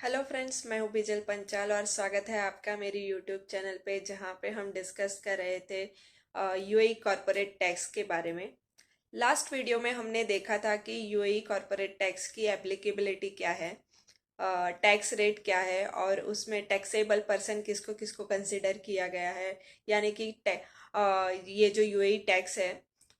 Hello friends, मैं हूँ बिजल पंचाल और स्वागत है आपका मेरी यूट्यूब चैनल पे, जहाँ पे हम डिस्कस कर रहे थे यूएई कॉरपोरेट टैक्स के बारे में। लास्ट वीडियो में हमने देखा था कि यूएई कॉरपोरेट टैक्स की एप्लीकेबिलिटी क्या है, टैक्स रेट क्या है और उसमें टैक्सेबल पर्सन किसको किसको कंसिडर किया गया है, यानी कि ये जो यूएई टैक्स है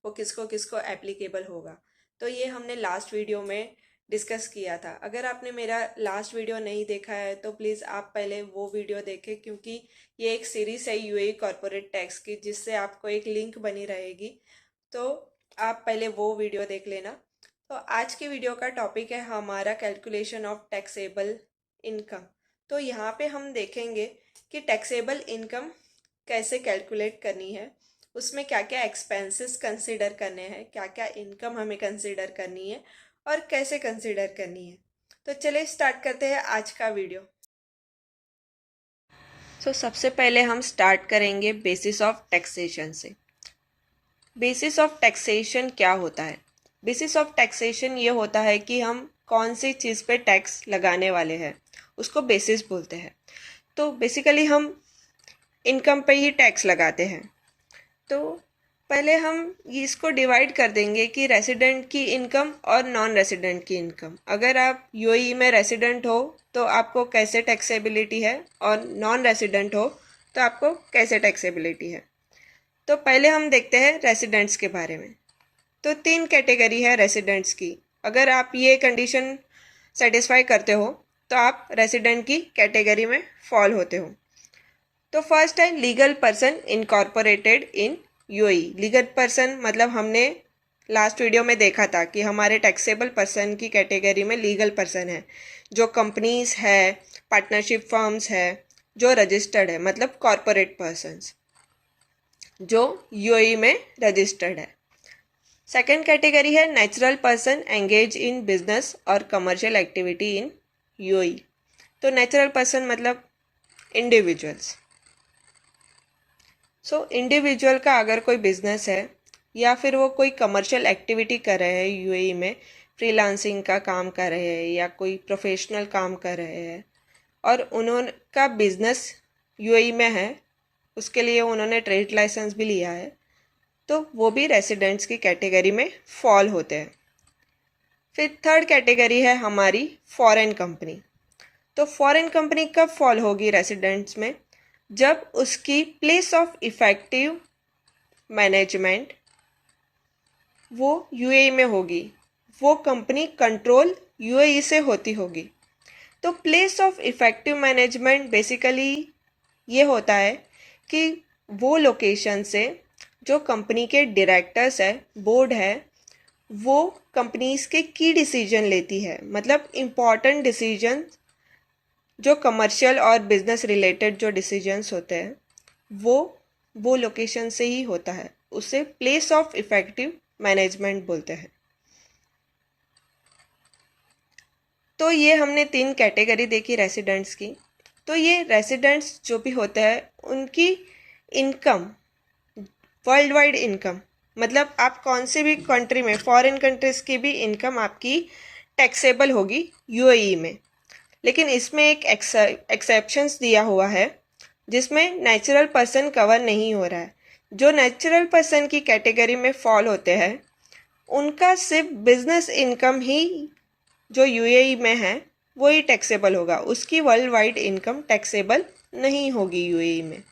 वो किसको किसको एप्लीकेबल होगा। तो ये हमने लास्ट वीडियो में डिस्कस किया था। अगर आपने मेरा लास्ट वीडियो नहीं देखा है तो प्लीज़ आप पहले वो वीडियो देखें, क्योंकि ये एक सीरीज़ है यूएई कॉरपोरेट टैक्स की, जिससे आपको एक लिंक बनी रहेगी। तो आप पहले वो वीडियो देख लेना। तो आज की वीडियो का टॉपिक है हमारा कैलकुलेशन ऑफ टैक्सेबल इनकम। तो यहाँ पे हम देखेंगे कि टैक्सेबल इनकम कैसे कैलकुलेट करनी है, उसमें क्या क्या एक्सपेंसेस कंसिडर करने हैं, क्या क्या इनकम हमें कंसिडर करनी है और कैसे कंसिडर करनी है। तो चलिए स्टार्ट करते हैं आज का वीडियो। सबसे पहले हम स्टार्ट करेंगे बेसिस ऑफ टैक्सेशन से। बेसिस ऑफ टैक्सेशन क्या होता है? बेसिस ऑफ टैक्सेशन ये होता है कि हम कौन सी चीज़ पे टैक्स लगाने वाले हैं, उसको बेसिस बोलते हैं। तो बेसिकली हम इनकम पे ही टैक्स लगाते हैं। तो पहले हम इसको डिवाइड कर देंगे कि रेसिडेंट की इनकम और नॉन रेसिडेंट की इनकम। अगर आप यूएई में रेसिडेंट हो तो आपको कैसे टैक्सेबिलिटी है, और नॉन रेसिडेंट हो तो आपको कैसे टैक्सेबिलिटी है। तो पहले हम देखते हैं रेसिडेंट्स के बारे में। तो 3 कैटेगरी है रेसिडेंट्स की। अगर आप ये कंडीशन सेटिस्फाई करते हो तो आप रेसिडेंट की कैटेगरी में फॉल होते हो। तो फर्स्ट है legal person incorporated in UAE. Legal person मतलब हमने लास्ट वीडियो में देखा था कि हमारे टैक्सेबल पर्सन की कैटेगरी में लीगल पर्सन है, जो कंपनीज है, पार्टनरशिप फर्म्स है, जो रजिस्टर्ड है, मतलब कॉरपोरेट पर्सन्स जो यूएई में रजिस्टर्ड है। सेकेंड कैटेगरी है natural person engage in business और कमर्शियल एक्टिविटी इन यूएई। तो नेचुरल पर्सन मतलब इंडिविजुअल्स। इंडिविजुअल का अगर कोई बिजनेस है या फिर वो कोई कमर्शियल एक्टिविटी कर रहे हैं यूएई में, फ्रीलांसिंग का काम कर रहे हैं या कोई प्रोफेशनल काम कर रहे हैं, और उनका बिजनेस यूएई में है, उसके लिए उन्होंने ट्रेड लाइसेंस भी लिया है, तो वो भी रेसिडेंट्स की कैटेगरी में फॉल होते हैं। फिर थर्ड कैटेगरी है हमारी फॉरेन कंपनी। तो फॉरेन कंपनी कब फॉल होगी रेसिडेंट्स में? जब उसकी प्लेस ऑफ इफेक्टिव मैनेजमेंट वो यूएई में होगी, वो कंपनी कंट्रोल यूएई से होती होगी। तो place of effective management basically ये होता है कि वो लोकेशन से जो कंपनी के डायरेक्टर्स है, बोर्ड है, वो कंपनीज के की डिसीजन लेती है, मतलब इम्पॉर्टेंट डिसीजन जो कमर्शियल और बिजनेस रिलेटेड जो डिसीजंस होते हैं वो लोकेशन से ही होता है। उसे प्लेस ऑफ इफेक्टिव मैनेजमेंट बोलते हैं। तो ये हमने 3 कैटेगरी देखी रेसिडेंट्स की। तो ये रेसिडेंट्स जो भी होते हैं उनकी इनकम, वर्ल्ड वाइड इनकम, मतलब आप कौन से भी कंट्री में, फॉरेन कंट्रीज़ की भी इनकम आपकी टैक्सेबल होगी यूएई में। लेकिन इसमें एक एक्सेप्शंस दिया हुआ है, जिसमें नेचुरल पर्सन कवर नहीं हो रहा है। जो नेचुरल पर्सन की कैटेगरी में फॉल होते हैं उनका सिर्फ बिजनेस इनकम ही जो यूएई में है वो ही टैक्सेबल होगा, उसकी वर्ल्ड वाइड इनकम टैक्सेबल नहीं होगी यूएई में।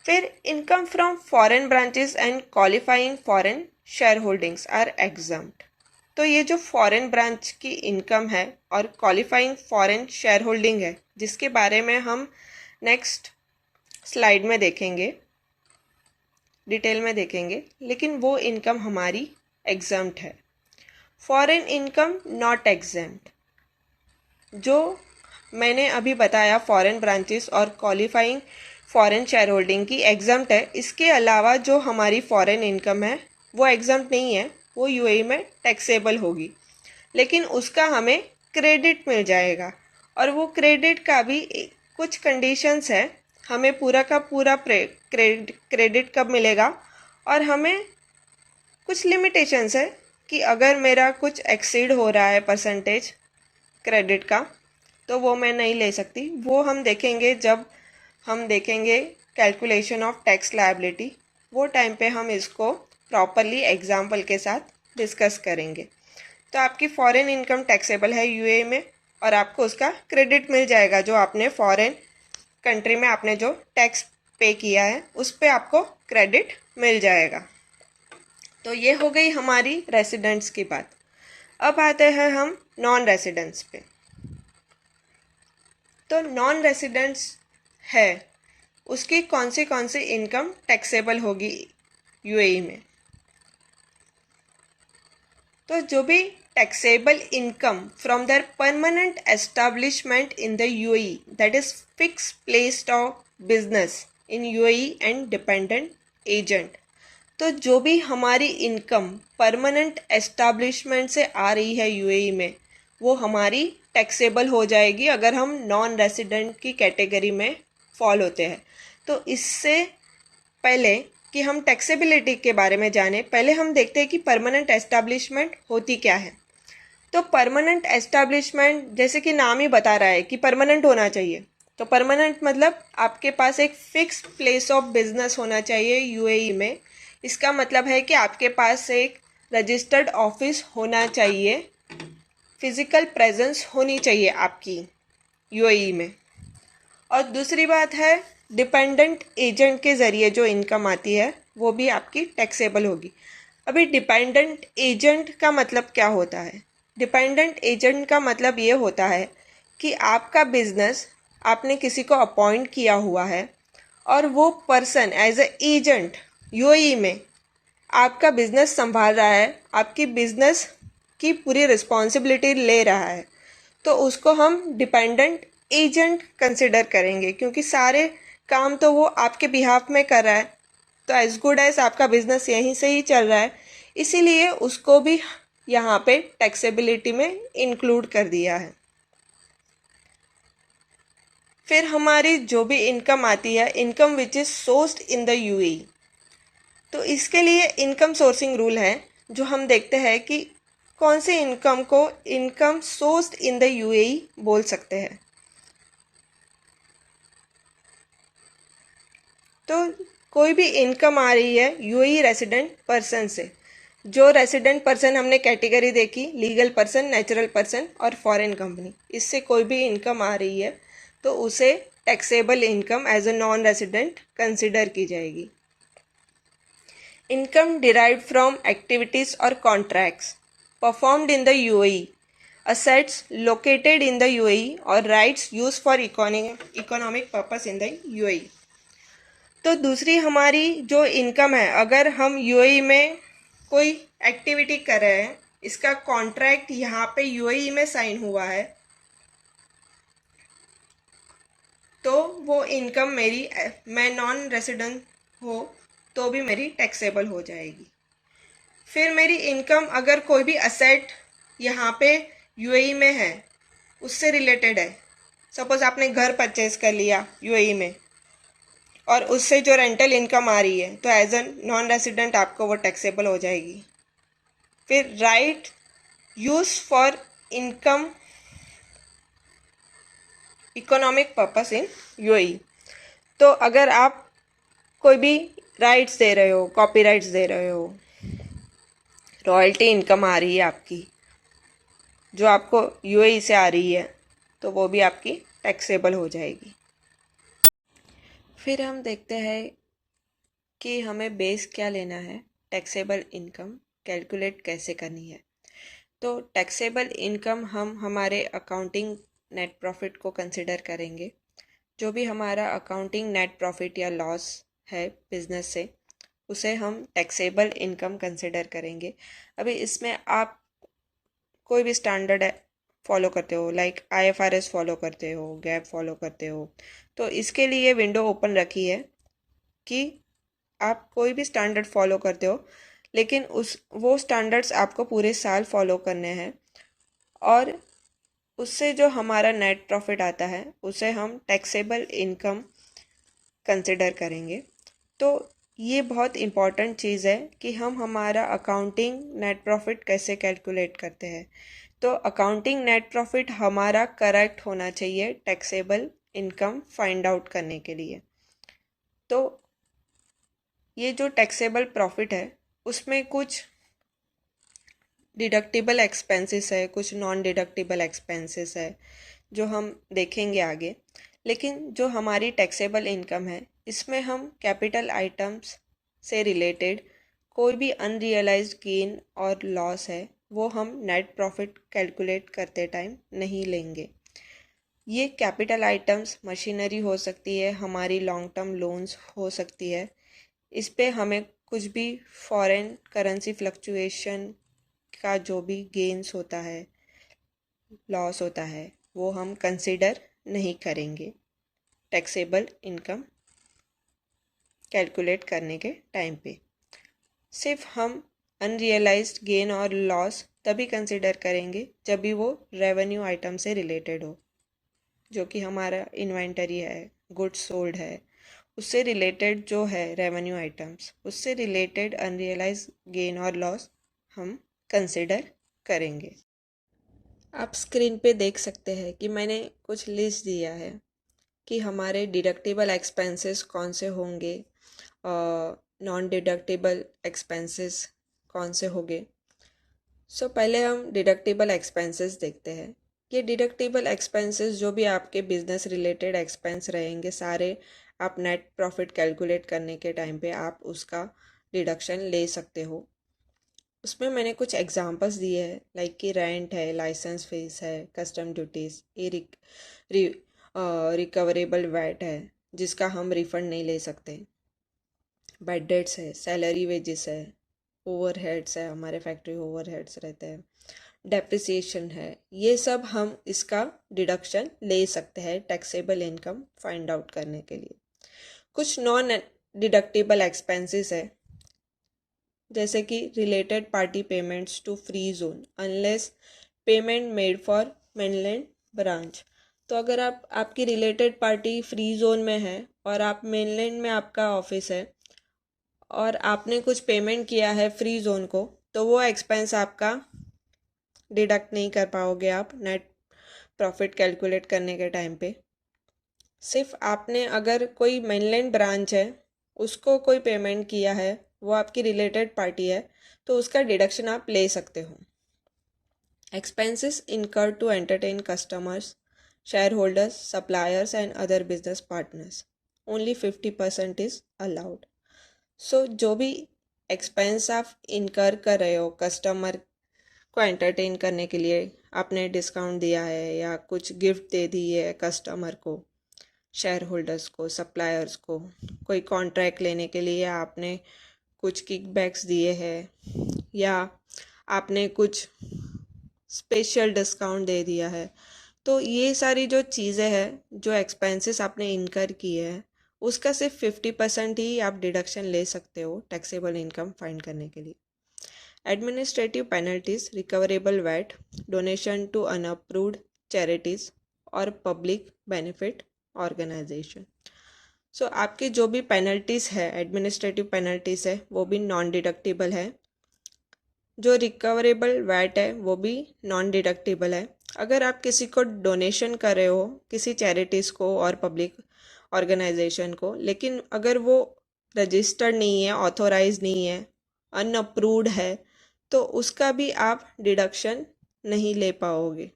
फिर income from foreign branches and qualifying foreign share holdings are exempt. तो ये जो फॉरेन ब्रांच की इनकम है और क्वालिफाइंग फॉरेन शेयर होल्डिंग है, जिसके बारे में हम नेक्स्ट स्लाइड में देखेंगे, डिटेल में देखेंगे, लेकिन वो इनकम हमारी एग्जम्प्ट है। फॉरेन इनकम नॉट एग्जम्प्ट, जो मैंने अभी बताया फॉरेन ब्रांचेस और क्वालिफाइंग फॉरेन शेयर होल्डिंग की एग्जम्प्ट है। इसके अलावा जो हमारी फॉरेन इनकम है वो एग्जम्प्ट नहीं है, वो यूएई में टैक्सेबल होगी, लेकिन उसका हमें क्रेडिट मिल जाएगा। और वो क्रेडिट का भी कुछ कंडीशंस है, हमें पूरा का पूरा क्रेडिट कब मिलेगा, और हमें कुछ लिमिटेशंस है कि अगर मेरा कुछ एक्सीड हो रहा है परसेंटेज, क्रेडिट का, तो वो मैं नहीं ले सकती। वो हम देखेंगे जब हम देखेंगे कैलकुलेशन ऑफ टैक्स लायबिलिटी, वो टाइम पे हम इसको प्रॉपरली एग्जाम्पल के साथ डिस्कस करेंगे। तो आपकी फॉरेन इनकम टैक्सेबल है यूएई में, और आपको उसका क्रेडिट मिल जाएगा जो आपने फॉरेन कंट्री में आपने जो टैक्स पे किया है उस पे आपको क्रेडिट मिल जाएगा। तो ये हो गई हमारी रेसिडेंट्स की बात। अब आते हैं हम नॉन रेसिडेंट्स पे। तो नॉन रेसिडेंट्स है उसकी कौन सी इनकम टैक्सेबल होगी यूएई में। तो जो भी taxable income from there permanent establishment in the UAE, that is fix place of business in UAE and dependent agent. तो जो भी हमारी इनकम परमानेंट एस्टैब्लिशमेंट से आ रही है यूएई में, वो हमारी टैक्सेबल हो जाएगी अगर हम नॉन रेसिडेंट की कैटेगरी में फॉल होते हैं। तो इससे पहले कि हम टैक्सेबिलिटी के बारे में जाने, पहले हम देखते हैं कि परमानेंट एस्टैब्लिशमेंट होती क्या है। तो परमानेंट एस्टैब्लिशमेंट जैसे कि नाम ही बता रहा है कि परमानेंट होना चाहिए। तो परमानेंट मतलब आपके पास एक फिक्स प्लेस ऑफ बिजनेस होना चाहिए यूएई में। इसका मतलब है कि आपके पास एक रजिस्टर्ड ऑफिस होना चाहिए, फिजिकल प्रेजेंस होनी चाहिए आपकी यूएई में। और दूसरी बात है डिपेंडेंट एजेंट के ज़रिए जो इनकम आती है वो भी आपकी टैक्सेबल होगी। अभी डिपेंडेंट एजेंट का मतलब क्या होता है? डिपेंडेंट एजेंट का मतलब ये होता है कि आपका बिजनेस आपने किसी को अपॉइंट किया हुआ है और वो person as a agent UAE में आपका बिजनेस संभाल रहा है, आपकी बिजनेस की पूरी रिस्पॉन्सिबिलिटी ले रहा है, तो उसको हम डिपेंडेंट एजेंट कंसिडर करेंगे, क्योंकि सारे काम तो वो आपके बिहाफ में कर रहा है। तो एज गुड एज आपका बिजनेस यहीं से ही चल रहा है, इसीलिए उसको भी यहाँ पे टैक्सेबिलिटी में इंक्लूड कर दिया है। फिर हमारी जो भी इनकम आती है, income which is sourced in the UAE, तो इसके लिए इनकम सोर्सिंग रूल है जो हम देखते हैं कि कौन सी इनकम को income sourced in the UAE बोल सकते हैं। तो कोई भी इनकम आ रही है यूएई रेसिडेंट पर्सन से। जो रेसिडेंट पर्सन हमने कैटेगरी देखी, लीगल पर्सन, नेचुरल पर्सन और फॉरेन कंपनी, इससे कोई भी इनकम आ रही है तो उसे taxable income as a non resident consider की जाएगी। इनकम डिराइव्ड फ्रॉम एक्टिविटीज और contracts performed in the UAE, assets located in the UAE or rights used for economic purpose in the UAE। तो दूसरी हमारी जो इनकम है, अगर हम यूएई में कोई एक्टिविटी कर रहे हैं, इसका कॉन्ट्रैक्ट यहाँ पे यूएई में साइन हुआ है, तो वो इनकम मेरी, मैं नॉन रेसिडेंट हो तो भी मेरी टैक्सेबल हो जाएगी। फिर मेरी इनकम अगर कोई भी असेट यहाँ पे यूएई में है, उससे रिलेटेड है, सपोज आपने घर परचेज कर लिया यूएई में और उससे जो रेंटल इनकम आ रही है, तो एज अ नॉन रेसिडेंट आपको वो टैक्सेबल हो जाएगी। फिर right use for income economic purpose in UAE, तो अगर आप कोई भी राइट्स दे रहे हो, कॉपीराइट्स दे रहे हो, रॉयल्टी इनकम आ रही है आपकी जो आपको यूएई से आ रही है, तो वो भी आपकी टैक्सेबल हो जाएगी। फिर हम देखते हैं कि हमें बेस क्या लेना है, टैक्सेबल इनकम कैलकुलेट कैसे करनी है। तो टैक्सेबल इनकम हम हमारे अकाउंटिंग नेट प्रॉफिट को कंसिडर करेंगे। जो भी हमारा अकाउंटिंग नेट प्रॉफिट या लॉस है बिजनेस से, उसे हम टैक्सेबल इनकम कंसिडर करेंगे। अभी इसमें आप कोई भी स्टैंडर्ड फॉलो करते हो, लाइक आईएफआरएस फॉलो करते हो, गैप फॉलो करते हो, तो इसके लिए विंडो ओपन रखी है कि आप कोई भी स्टैंडर्ड फॉलो करते हो, लेकिन वो स्टैंडर्ड्स आपको पूरे साल फॉलो करने हैं, और उससे जो हमारा नेट प्रॉफिट आता है उसे हम टैक्सेबल इनकम कंसिडर करेंगे। तो ये बहुत इम्पॉर्टेंट चीज़ है कि हम हमारा अकाउंटिंग नेट प्रॉफिट कैसे कैलकुलेट करते हैं। तो अकाउंटिंग नेट प्रॉफिट हमारा करेक्ट होना चाहिए टैक्सेबल इनकम फाइंड आउट करने के लिए। तो ये जो टैक्सेबल प्रॉफिट है उसमें कुछ डिडक्टिबल एक्सपेंसेस है, कुछ नॉन डिडक्टिबल एक्सपेंसेस है जो हम देखेंगे आगे। लेकिन जो हमारी टैक्सेबल इनकम है इसमें हम कैपिटल आइटम्स से रिलेटेड कोई भी अनरियलाइज्ड गेन और लॉस है वो हम नेट प्रॉफिट कैलकुलेट करते टाइम नहीं लेंगे। ये कैपिटल आइटम्स मशीनरी हो सकती है, हमारी लॉन्ग टर्म लोन्स हो सकती है। इस पे हमें कुछ भी फॉरेन करेंसी फ्लक्चुएशन का जो भी गेन्स होता है, लॉस होता है, वो हम कंसिडर नहीं करेंगे टैक्सेबल इनकम कैलकुलेट करने के टाइम पे। सिर्फ हम अनरियलाइज्ड गेन और लॉस तभी कंसिडर करेंगे जब भी वो रेवेन्यू आइटम से रिलेटेड हो, जो कि हमारा इन्वेंटरी है, गुड्स सोल्ड है, उससे रिलेटेड जो है रेवेन्यू आइटम्स, उससे रिलेटेड अनरियलाइज गेन और लॉस हम कंसिडर करेंगे। आप स्क्रीन पे देख सकते हैं कि मैंने कुछ लिस्ट दिया है कि हमारे डिडक्टिबल एक्सपेंसेस कौन से होंगे, नॉन डिडक्टिबल एक्सपेंसेस कौन से होंगे। सो पहले हम डिडक्टिबल एक्सपेंसेस देखते हैं। ये डिडक्टिबल एक्सपेंसेस जो भी आपके बिजनेस रिलेटेड एक्सपेंस रहेंगे सारे आप नेट प्रॉफिट कैलकुलेट करने के टाइम पे आप उसका डिडक्शन ले सकते हो। उसमें मैंने कुछ एग्जांपल्स दिए हैं, लाइक कि रेंट है, लाइसेंस फीस है, कस्टम ड्यूटीज़, ये रिकवरेबल वैट है जिसका हम रिफ़ंड नहीं ले सकते, बैड डेट्स है, सैलरी वेजेस है, ओवरहेड्स है, हमारे फैक्ट्री ओवरहेड्स रहते हैं, डेप्रिसिएशन है। ये सब हम इसका डिडक्शन ले सकते हैं टैक्सेबल इनकम फाइंड आउट करने के लिए। कुछ नॉन डिडक्टेबल एक्सपेंसेस है जैसे कि related party payments to free zone unless payment made for mainland branch. तो अगर आपकी रिलेटेड पार्टी फ्री जोन में है और आप मेनलैंड में आपका ऑफिस है और आपने कुछ पेमेंट किया है फ्री जोन को, तो वो एक्सपेंस आपका डिडक्ट नहीं कर पाओगे आप नेट प्रॉफिट कैलकुलेट करने के टाइम पे। सिर्फ आपने अगर कोई मेनलैंड ब्रांच है उसको कोई पेमेंट किया है, वो आपकी रिलेटेड पार्टी है, तो उसका डिडक्शन आप ले सकते हो। Expenses incurred to entertain customers, share holders, suppliers and other business partners, only 50% is allowed. So जो भी एक्सपेंस आप इनकर कर रहे हो कस्टमर को एंटरटेन करने के लिए, आपने डिस्काउंट दिया है या कुछ गिफ्ट दे दी है कस्टमर को, शेयर होल्डर्स को, सप्लायर्स को, कोई कॉन्ट्रैक्ट लेने के लिए आपने कुछ किकबैक्स दिए हैं या आपने कुछ स्पेशल डिस्काउंट दे दिया है, तो ये सारी जो चीज़ें हैं, जो एक्सपेंसेस आपने इनकर किए हैं, उसका सिर्फ 50% ही आप डिडक्शन ले सकते हो टैक्सेबल इनकम फाइंड करने के लिए। Administrative penalties, recoverable VAT, donation to unapproved charities और पब्लिक बेनिफिट ऑर्गेनाइजेशन। सो आपकी जो भी पेनल्टीज़ है, एडमिनिस्ट्रेटिव पेनल्टीज़ है, वो भी नॉन डिडक्टिबल है। जो रिकवरेबल वैट है वो भी नॉन डिडक्टिबल है। अगर आप किसी को डोनेशन कर रहे हो, किसी चैरिटीज़ को और पब्लिक ऑर्गेनाइजेशन को, लेकिन अगर वो रजिस्टर्ड नहीं है, ऑथोराइज नहीं है, अनअप्रूव्ड है, तो उसका भी आप डिडक्शन नहीं ले पाओगे।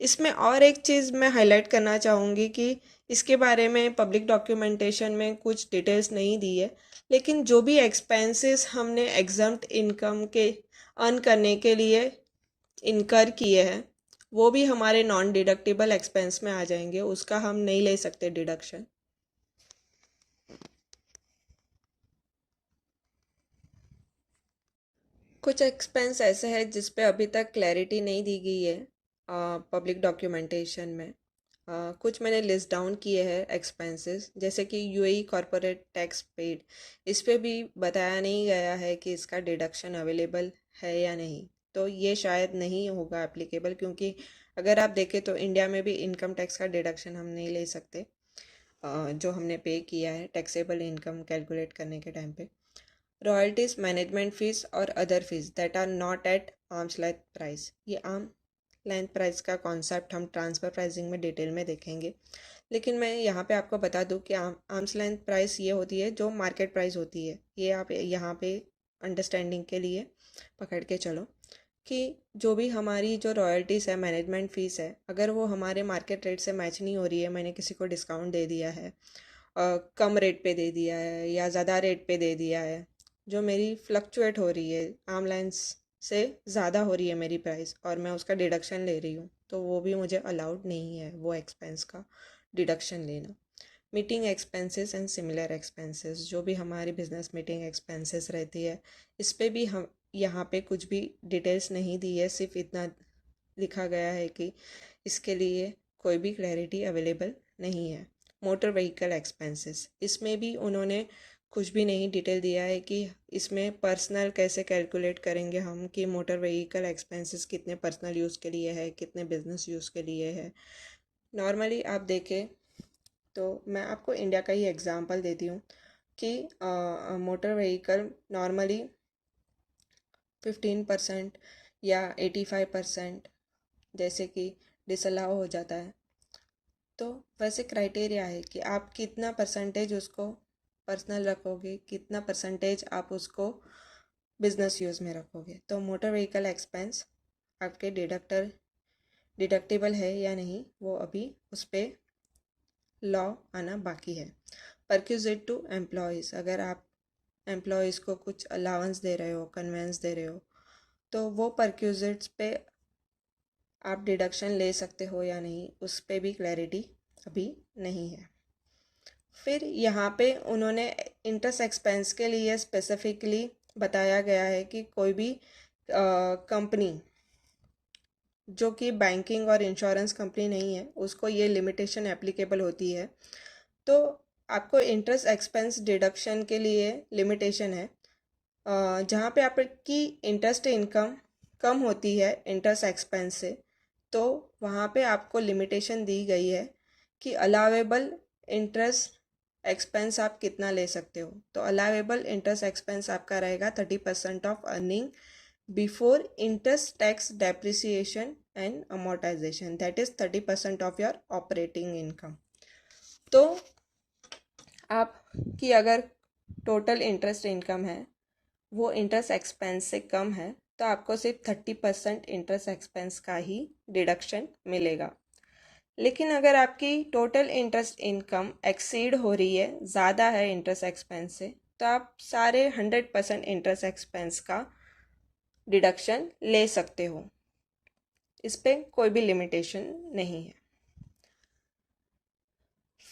इसमें और एक चीज़ मैं हाईलाइट करना चाहूँगी कि इसके बारे में पब्लिक डॉक्यूमेंटेशन में कुछ डिटेल्स नहीं दी है, लेकिन जो भी एक्सपेंसेस हमने एग्जम्प्ट इनकम के अर्न करने के लिए इनकर किए हैं वो भी हमारे नॉन डिडक्टिबल एक्सपेंस में आ जाएंगे, उसका हम नहीं ले सकते डिडक्शन। कुछ एक्सपेंस ऐसे हैं जिस पे अभी तक क्लैरिटी नहीं दी गई है पब्लिक डॉक्यूमेंटेशन में। कुछ मैंने लिस्ट डाउन किए हैं एक्सपेंसेस, जैसे कि यूएई कॉरपोरेट टैक्स पेड, इस पे भी बताया नहीं गया है कि इसका डिडक्शन अवेलेबल है या नहीं, तो ये शायद नहीं होगा एप्लीकेबल, क्योंकि अगर आप देखें तो इंडिया में भी इनकम टैक्स का डिडक्शन हम नहीं ले सकते जो हमने पे किया है टैक्सेबल इनकम कैलकुलेट करने के टाइम पे। रॉयल्टीज़, मैनेजमेंट फ़ीस और other fees that are not at arm's length price, ये आम लेंथ प्राइस का कॉन्सेप्ट हम ट्रांसफ़र प्राइसिंग में डिटेल में देखेंगे, लेकिन मैं यहाँ पे आपको बता दूँ कि आर्म्स लेंथ प्राइस ये होती है जो मार्केट प्राइस होती है। ये आप यहाँ पे अंडरस्टैंडिंग के लिए पकड़ के चलो कि जो भी हमारी जो रॉयल्टीज़ है, मैनेजमेंट फ़ीस है, अगर वो हमारे मार्केट रेट से मैच नहीं हो रही है, मैंने किसी को डिस्काउंट दे दिया है, कम रेट पे दे दिया है या ज़्यादा रेट पे दे दिया है, जो मेरी फ्लक्चुएट हो रही है, आर्म लेंथ से ज़्यादा हो रही है मेरी प्राइस और मैं उसका डिडक्शन ले रही हूँ, तो वो भी मुझे अलाउड नहीं है वो एक्सपेंस का डिडक्शन लेना। Meeting expenses and similar expenses, जो भी हमारी बिजनेस मीटिंग एक्सपेंसेस रहती है, इस पे भी हम यहाँ पे कुछ भी डिटेल्स नहीं दी है, सिर्फ इतना लिखा गया है कि इसके लिए कोई भी क्लैरिटी अवेलेबल नहीं है। मोटर व्हीकल एक्सपेंसेस, इसमें भी उन्होंने कुछ भी नहीं डिटेल दिया है कि इसमें पर्सनल कैसे कैलकुलेट करेंगे हम, कि मोटर व्हीकल एक्सपेंसेस कितने पर्सनल यूज़ के लिए है, कितने बिजनेस यूज़ के लिए है। नॉर्मली आप देखें तो मैं आपको इंडिया का ही एग्ज़ाम्पल देती हूँ कि मोटर व्हीकल नॉर्मली 15% या 85% जैसे कि डिसअलाउ हो जाता है। तो वैसे क्राइटेरिया है कि आप कितना परसेंटेज उसको पर्सनल रखोगे, कितना परसेंटेज आप उसको बिजनेस यूज़ में रखोगे। तो मोटर व्हीकल एक्सपेंस आपके डिडक्टेबल है या नहीं, वो अभी उस पर लॉ आना बाकी है। परक्यूजिट टू एम्प्लॉयज़, अगर आप एम्प्लॉयज़ को कुछ अलाउंस दे रहे हो, कन्वेंस दे रहे हो, तो वो परक्यूजिट्स पे आप डिडक्शन ले सकते हो या नहीं, उस पे भी क्लैरिटी अभी नहीं है। फिर यहाँ पे उन्होंने इंटरेस्ट एक्सपेंस के लिए स्पेसिफिकली बताया गया है कि कोई भी कंपनी जो कि बैंकिंग और इंश्योरेंस कंपनी नहीं है, उसको ये लिमिटेशन एप्लीकेबल होती है। तो आपको इंटरेस्ट एक्सपेंस डिडक्शन के लिए लिमिटेशन है, जहाँ पे आपकी इंटरेस्ट इनकम कम होती है इंटरेस्ट एक्सपेंस से, तो वहाँ पे आपको लिमिटेशन दी गई है कि अलावेबल इंटरेस्ट एक्सपेंस आप कितना ले सकते हो। तो अलावेबल इंटरेस्ट एक्सपेंस आपका रहेगा 30% of earning before interest tax depreciation and amortisation, that is 30% of your operating income. तो आपकी अगर टोटल इंटरेस्ट इनकम है वो इंटरेस्ट एक्सपेंस से कम है, तो आपको सिर्फ 30% इंटरेस्ट एक्सपेंस का ही डिडक्शन मिलेगा। लेकिन अगर आपकी टोटल इंटरेस्ट इनकम एक्सीड हो रही है, ज़्यादा है इंटरेस्ट एक्सपेंस से, तो आप सारे 100% इंटरेस्ट एक्सपेंस का डिडक्शन ले सकते हो। इस पर कोई भी लिमिटेशन नहीं है।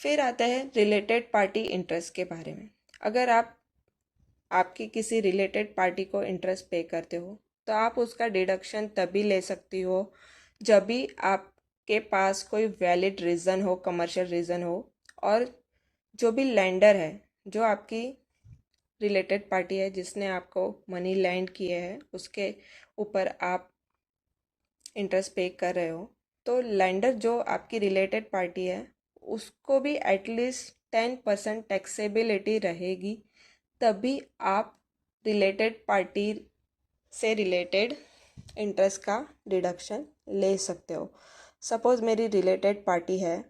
फिर आता है रिलेटेड पार्टी इंटरेस्ट के बारे में। अगर आपकी किसी रिलेटेड पार्टी को इंटरेस्ट पे करते हो, तो आप उसका डिडक्शन तभी ले सकती हो जब भी आपके पास कोई वैलिड रीज़न हो, कमर्शियल रीज़न हो, और जो भी लेंडर है, जो आपकी रिलेटेड पार्टी है जिसने आपको मनी लैंड किए हैं, उसके ऊपर आप इंटरेस्ट पे कर रहे हो, तो लेंडर जो आपकी रिलेटेड पार्टी है उसको भी एटलीस्ट 10% टैक्सेबिलिटी रहेगी, तभी आप रिलेटेड पार्टी से रिलेटेड इंटरेस्ट का डिडक्शन ले सकते हो। सपोज़ मेरी रिलेटेड पार्टी है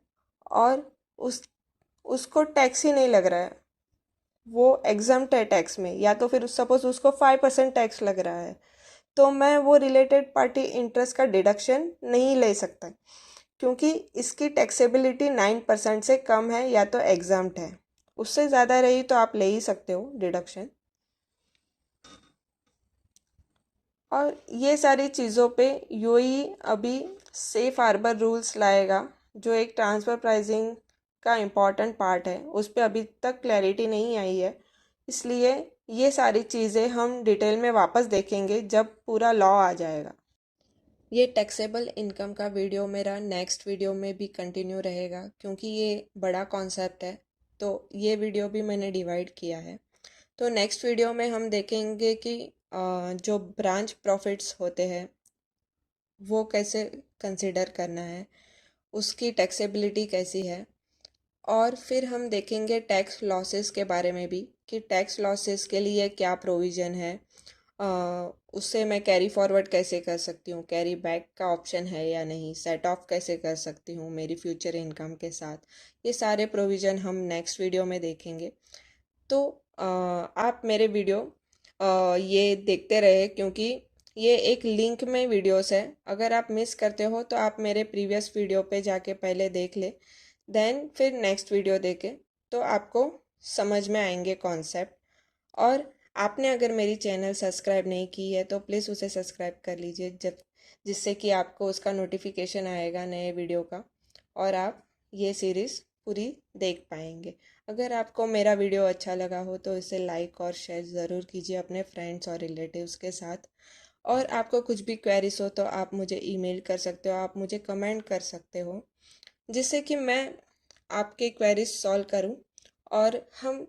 और उसको टैक्स ही नहीं लग रहा है, वो एग्जम्प्ट है टैक्स में, या तो फिर सपोज़ उसको 5% टैक्स लग रहा है, तो मैं वो रिलेटेड पार्टी इंटरेस्ट का डिडक्शन नहीं ले सकता, क्योंकि इसकी टैक्सेबिलिटी 9% से कम है या तो एग्जम्प्ट है। उससे ज़्यादा रही तो आप ले ही सकते हो डिडक्शन। और ये सारी चीज़ों पे यूएई अभी सेफ हार्बर रूल्स लाएगा, जो एक ट्रांसफ़र प्राइसिंग का इम्पॉर्टेंट पार्ट है, उस पर अभी तक क्लैरिटी नहीं आई है। इसलिए ये सारी चीज़ें हम डिटेल में वापस देखेंगे जब पूरा लॉ आ जाएगा। ये टैक्सेबल इनकम का वीडियो मेरा नेक्स्ट वीडियो में भी कंटिन्यू रहेगा, क्योंकि ये बड़ा कॉन्सेप्ट है, तो ये वीडियो भी मैंने डिवाइड किया है। तो नेक्स्ट वीडियो में हम देखेंगे कि जो ब्रांच प्रॉफिट्स होते हैं वो कैसे कंसिडर करना है, उसकी टैक्सेबिलिटी कैसी है, और फिर हम देखेंगे टैक्स लॉसेस के बारे में भी कि टैक्स लॉसेस के लिए क्या प्रोविज़न है, उससे मैं कैरी फॉरवर्ड कैसे कर सकती हूँ, कैरी बैक का ऑप्शन है या नहीं, सेट ऑफ कैसे कर सकती हूँ मेरी फ्यूचर इनकम के साथ, ये सारे प्रोविज़न हम नेक्स्ट वीडियो में देखेंगे। तो आप मेरे वीडियो ये देखते रहे, क्योंकि ये एक लिंक में वीडियोस है। अगर आप मिस करते हो तो आप मेरे प्रीवियस वीडियो पे जाके पहले देख ले, देन फिर नेक्स्ट वीडियो देखे, तो आपको समझ में आएंगे कॉन्सेप्ट। और आपने अगर मेरी चैनल सब्सक्राइब नहीं की है तो प्लीज़ उसे सब्सक्राइब कर लीजिए, जब जिससे कि आपको उसका नोटिफिकेशन आएगा नए वीडियो का, और आप ये सीरीज़ पूरी देख पाएंगे। अगर आपको मेरा वीडियो अच्छा लगा हो तो इसे लाइक और शेयर ज़रूर कीजिए अपने फ्रेंड्स और रिलेटिव्स के साथ। और आपको कुछ भी क्वेरीज हो तो आप मुझे ईमेल कर सकते हो, आप मुझे कमेंट कर सकते हो, जिससे कि मैं आपके क्वेरीज सॉल्व करूं, और हम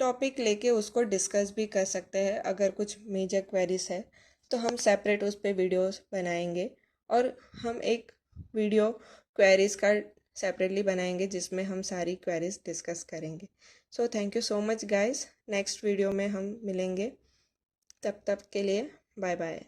टॉपिक लेके उसको डिस्कस भी कर सकते हैं। अगर कुछ मेजर क्वेरीज है तो हम सेपरेट उस पर वीडियोस बनाएंगे, और हम एक वीडियो क्वेरीज का सेपरेटली बनाएंगे जिसमें हम सारी क्वेरीज डिस्कस करेंगे। So thank you so much guys, next video में हम मिलेंगे, तब तक के लिए बाय बाय।